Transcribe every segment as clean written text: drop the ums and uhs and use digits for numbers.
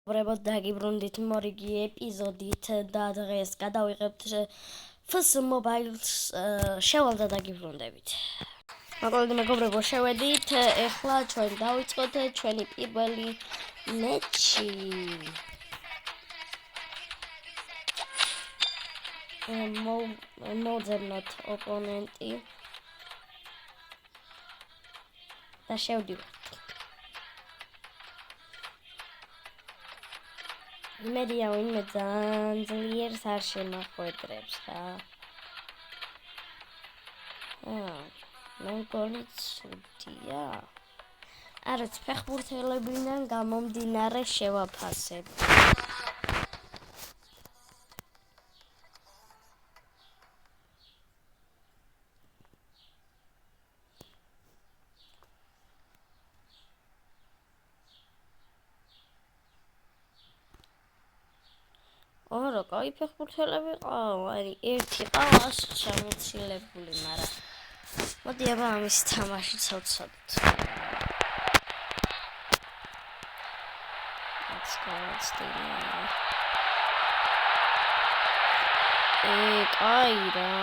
მეგობრებო, დაგიბრუნდით მორიგი ეპიზოდით და დღეს გადავიღებთ FS Mobile-ს შევალ და დაგიბრუნდებით. მოკლედ მეგობრებო, შევედით, ეხლა ჩვენ დავიწყოთ ჩვენი პირველი მეჩი. მოვძებნოთ ოპონენტი და შევდივართ. იმედია ვინმე ძალიან ძლიერს არ შემახვედრებს და მე მგონი ცუდია. არც ფეხბურთელებიდან გამომდინარე შევაფასებ. რა კაი ფეხბურთელები ყავა, ერთი ყავს შემოცილებული, მაგრამ მოდი აბა ამის თამაში ცოცოთ. კაი რა.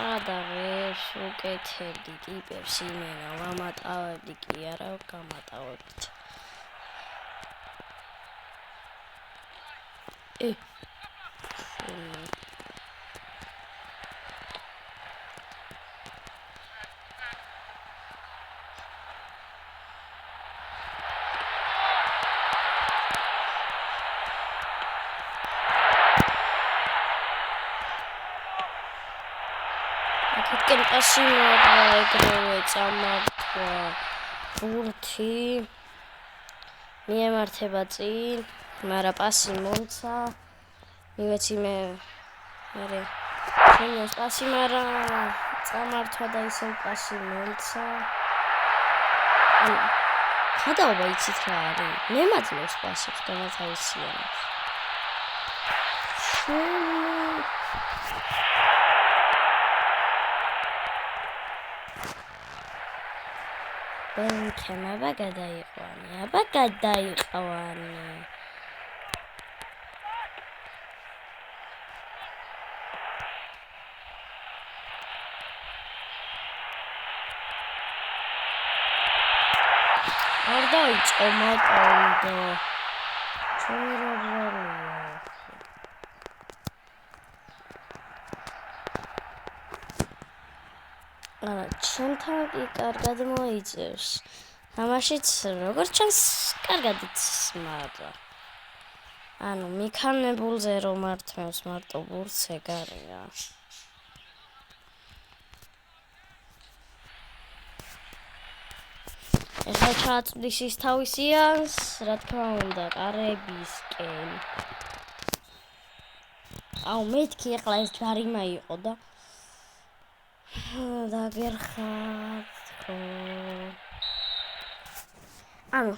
ადარეს უკეთებდი ტიპებს იმენა, ვამატავებდი კი არა, გამატავებდით. Când pasimo egrewe წამართვა ბურთი მიემართება წინ, მაგრამ პასი მომცა. მივეცი მე ჩემს პასი, მაგრამ წამართვა და ისევ პასი მომცა. ხადაობა იცით რა არის? მე მაძლევს პასებს განათავისიანებს. ბენქემ აბა გადაიყვანი. არ დაიწყო მატალდო. ჩვენი რობლია. ჩემთან კი კარგად მოიწევს. თამაშიც როგორც ჩანს კარგად იცმარდა. მიქანებულზე რომ მართმევს მარტო ბურთს ეგ არია. ეხლა ჩააწვდის ის თავისიანს, რა თქმა უნდა, კარებისკენ. მეთქი ეხლა ეს ჯარიმა იყო და დაგერხათ ხო.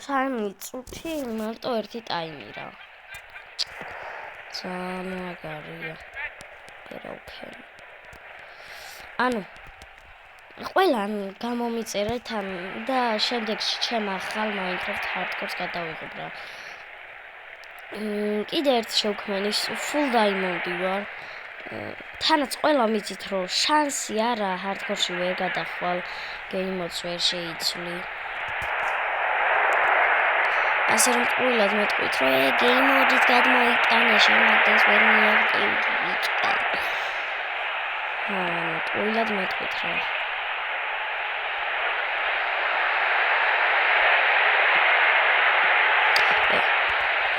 სამი წუთი მარტო ერთი ტაიმი რა. ძალიან მაგარია. ყველა გამომიწერეთ და შემდეგში ჩემ ახალ Minecraft Hardcore-ს გადავიღებ რა. კიდე ერთ შევქმნის full diamond-ი ვარ. თანაც ყველა მიცით რომ შანსი არა Hardcore-ში ვერ გადახვალ, game mode-ს ვერ შეიცვლი. ასე რომ ტყუილად მეტყვით რომ game mode-ით გადმოიტანე, შემაგდეს ვერ მიაღწევდი ბიჭკა. ტყუილად მეტყვით რა.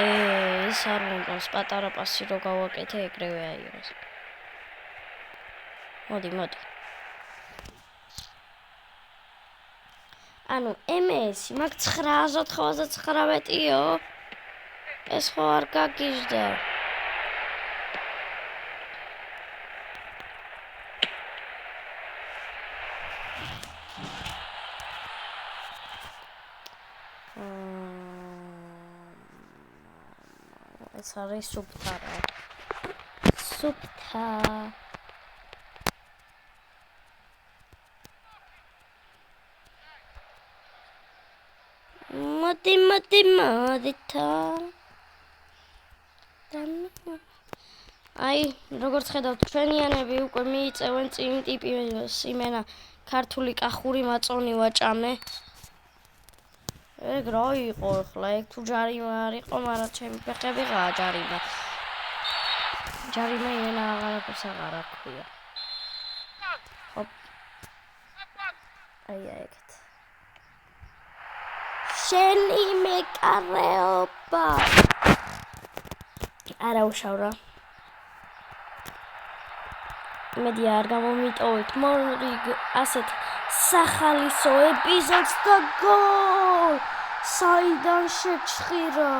ეს არ უნდა პატარა პასი რო გავაკეთე, ეგრევე აიღოს. მოდი. MS მაგ 999-იო. ეს ხო არ გაგიჟდა. ეს არის სუფთა. მოდი მოდი აი, როგორც ხედავთ, ჩვენიანები უკვე მიიწევენ წინ ტიპის იმენა ქართული კახური მაწონი ვაჭამე. ეგ რა იყო ახლა? ეგ თუ ჯარიმა არ იყო, მაგრამ ჩემი ფეხები ღაა ჯარიმა. ჯარიმა იმენა აღარაფერს აღარ აქვია. ჰოპ. აი ეგეთ. შენი მეკარეობა. არა უშავრა. მედი არ გამომიტოვეთ მორიგ ასეთ სახალისო ეპიზოდს და გოლ საიდან შეჩხირა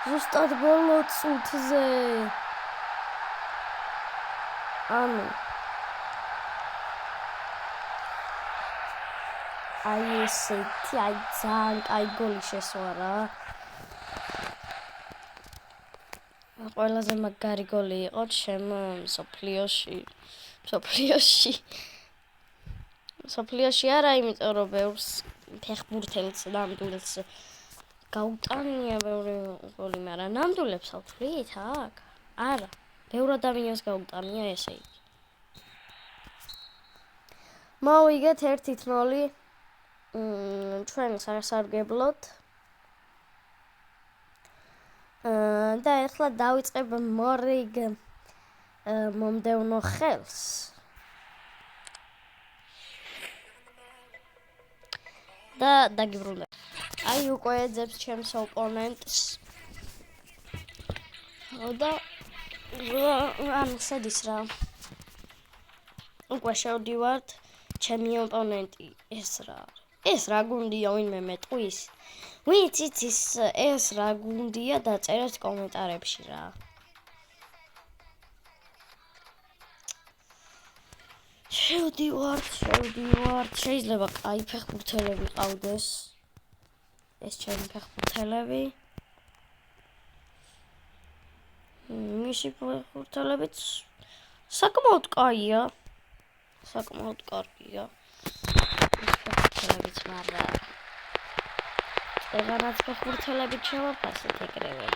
ზუსტად ბოლო წუთზე ანუ აი ესეთი აი ძალიან კაი გოლი შესვა რა ყველაზე მაგარი გოლი იყო ჩემ სოფლიოში არა იმიტომ რომ ბევრს ფეხბურთელს ნამდვილს გაუტანია ბევრი გოლი მაგრამ ნამდვილებს ავთვლით აქ არა ბევრ ადამიანს გაუტანია ესე იგი მოვიგეთ 1-0 ჩვენ სასარგებლოდ და ახლა დავიწყებ მორიგ მომდევნო ხელს და დაგიბრუნდა. აი უკვე ეძებს ჩემს ოპონენტს. და ანუ შედის რა. უკვე შევდივართ ჩემი ოპონენტი ეს რა გუნდია ვინმე მეტყვის? ვინც იცის ეს რა გუნდია დაწერეთ კომენტარებში რა. შევდივართ. შეიძლება კაი ფეხბურთელები ყავდეს. ეს ჩემი ფეხბურთელები. მისი ფეხბურთელებიც საკმაოდ კაია. საკმაოდ კარგია. ის ფეხბურთელებიც მაგრამ ეგანაც ფეხბურთელები ჩავაფასეთ ეგრევე.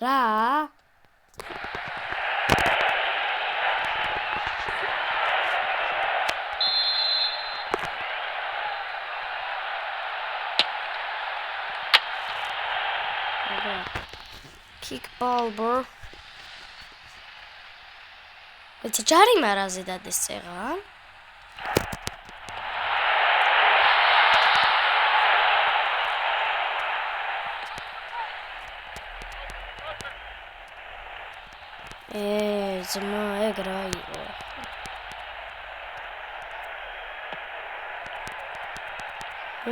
რა? Kick ball bro. It's a ჯარიმა რაზე დადეს წეღა? ძმა ეგ რა იყო?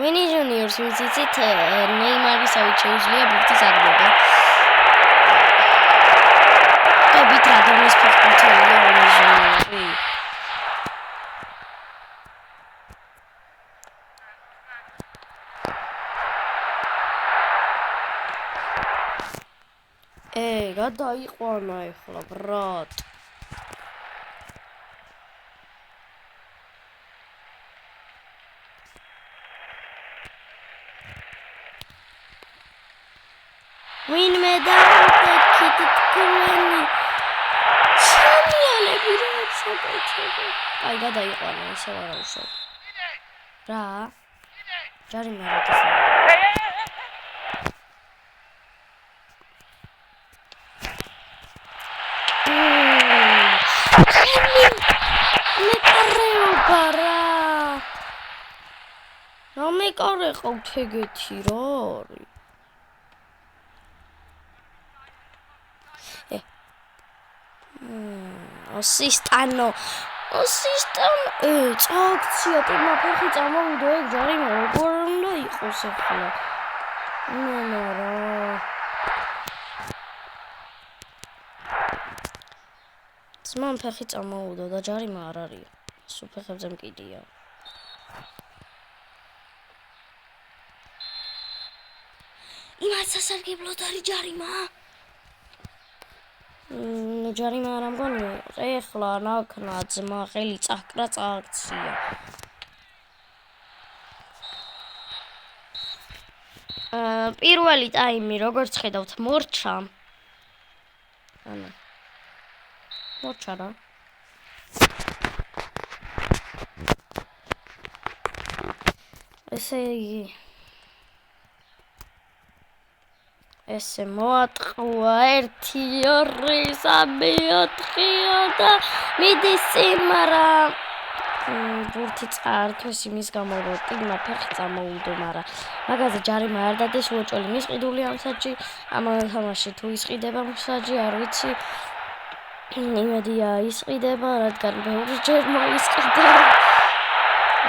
ვინი ჯუნიორს ვიცით ნეიმარისავით შეუძლია ბურთის აგდება. ებით რა დონის ფეხბურთელია ვინი ჯუნიორი. გადაიყვანა ეხლა ბრატ. ვინმე დავდექით თქვენი შამიანები რა ჩაკეთება. აი გადაიყვანა ისევ არა უშავ. რა? ჯარიმა რა თქმა უნდა. მეკარე ყავთ ეგეთი რა არის? ასისტანო წაქცია პირმა ფეხი წამოვიდა ეგ ჯარიმა როგორ უნდა იყოს ახლა რა ძმამ ფეხი წამოვიდა და ჯარიმა არ არის სულ ფეხებზე მკიდია იმას სასარგებლოდ არის ჯარიმა ჯარიმა არ ამგონი ეხლა ნაკნა ძმა ხელი წაკრა წაქცია პირველი ტაიმი როგორც ხედავთ მორჩა ანუ მორჩა რა ესე იგი ესე მოატყუა 1 2 3 4 და მიდის წინ მაგრამ ბურთი წართვის იმის გამო რომ ტიგმა ფეხი წამოუდო მაგრამ მაგაზე ჯარიმა არ დადეს უოჭველი მისყიდული ამ საჯი ამ თამაში თუ ისყიდება მსაჯი არ ვიცი იმედია ისყიდება რადგან ბევრჯერ მოისყიდა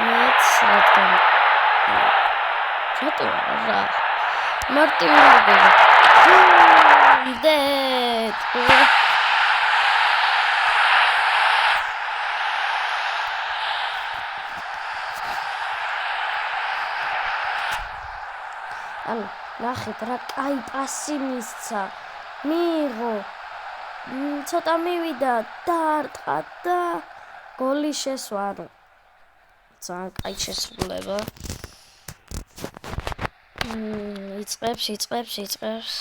მეც რადგან რატო რა მარტივი ანუ ნახეთ რა კაი პასი მისცა მიიღო ცოტა მივიდა დაარტყა და გოლი შესვა ანუ ძალიან კაი შესრულება იწყებს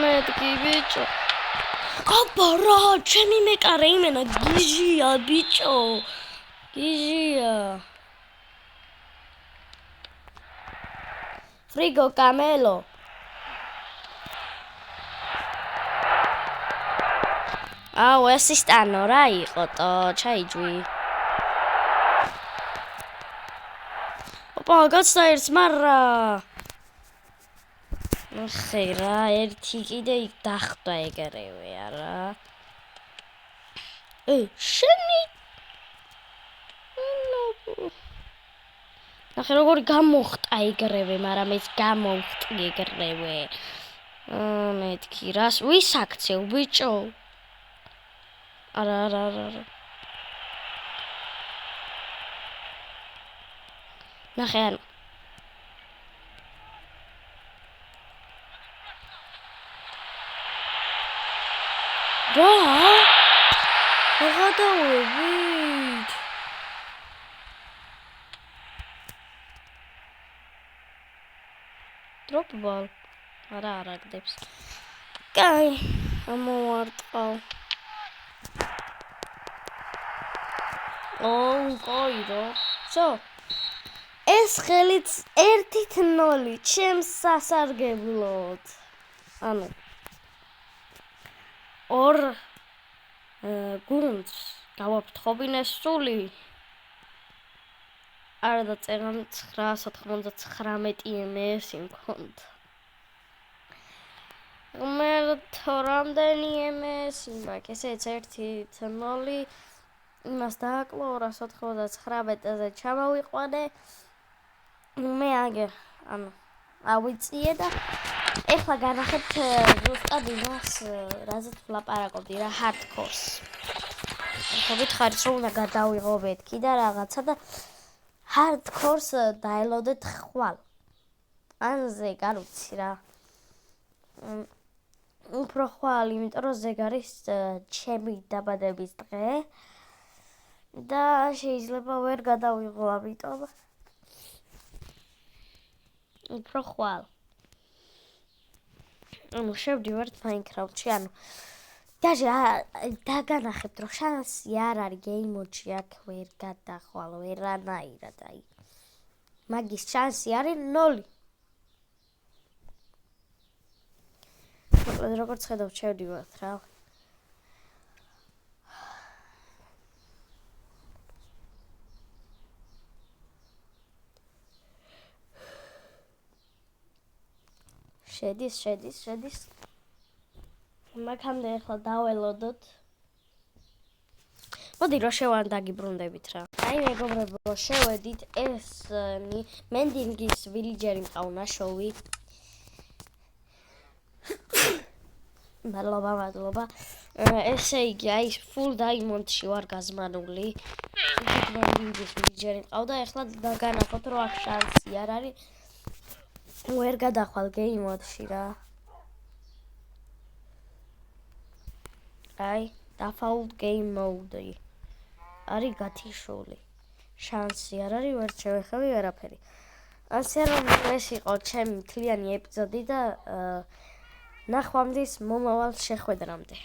მეთქი ბიჭო აბა რა ჩემი მეკარე იმენა გიჟია ბიჭო გიჟია ფრიგო კამელო აუ ესისტანო რა იყო ტო ჩაიჯვი ოპა გაცდაერს მარა ხე რა ერთი კიდე იქ დახტვა ეგრევე არა შენი ნახე როგორი გამოხტა ეგრევე მაგრამ ეს გამოვხტი ეგრევე მეთქი რას ვისაქცევ ბიჭო არა ნახე ანუ რა გადავებით დროპბალ არა გდებს კაი ამოვარტყავ კაი რა всё ეს ხელიც 1-0 ჩემს სასარგებლოდ ანუ ორ გუნდს გავაფრთხობინეს სული არა დაწერა 999 MS-ი მქონდა მე რამდენი MS-ი მაქვს ესეც 1-0 იმას დააკლო 299-ზე ჩამოვიყვანე მე აგერ ანუ ავიწიე და ეხლა განახეთ ზუსტად იმას რაზეც ვლაპარაკობდი რა ჰარდკორს ხო გითხარით რომ უნდა გადავიღო მეთქი და რაღაცა და ჰარდკორს დაელოდეთ ხვალ ან ზეგ არ ვიცი რა უფრო ხვალ იმიტომ რომ ზეგ არის ჩემი დაბადების დღე და შეიძლება ვერ გადავიღო ამიტომ უფრო ხვალ ანუ შევდივართ Minecraft-ში, ანუ დაგანახებთ, რომ შანსი არ არის game mode-ში აქ ვერ გადახვალ, ვერანაირად, აი. მაგის შანსი არის 0. მოკლედ როგორც ხედავთ, შევდივართ რა. შედის. მაგამდე ახლა დაველოდოთ. მოდი რომ შევანდაგიბრუნდებით რა. აი მეგობრებო, შევედით ეს მენდინგის ვილიჯერი მყავნა შოვი. მადლობა. ესე იგი, აი full diamond-ში ვარ გაზმანული. გრანდინგის მიჯერი მყავდა, ეხლა დაგანახოთ, რომ აქ შანსი არ არის. ვერ გადახვალ game mode-ში რა. აი, default game mode-ი. არის გათიშული. შანსი არ არის, ვერ შევეხები ვერაფერი. ასე რომ ეს იყო ჩემი მთლიანი ეპიზოდი და ნახვამდის მომავალ შეხვედრამდე.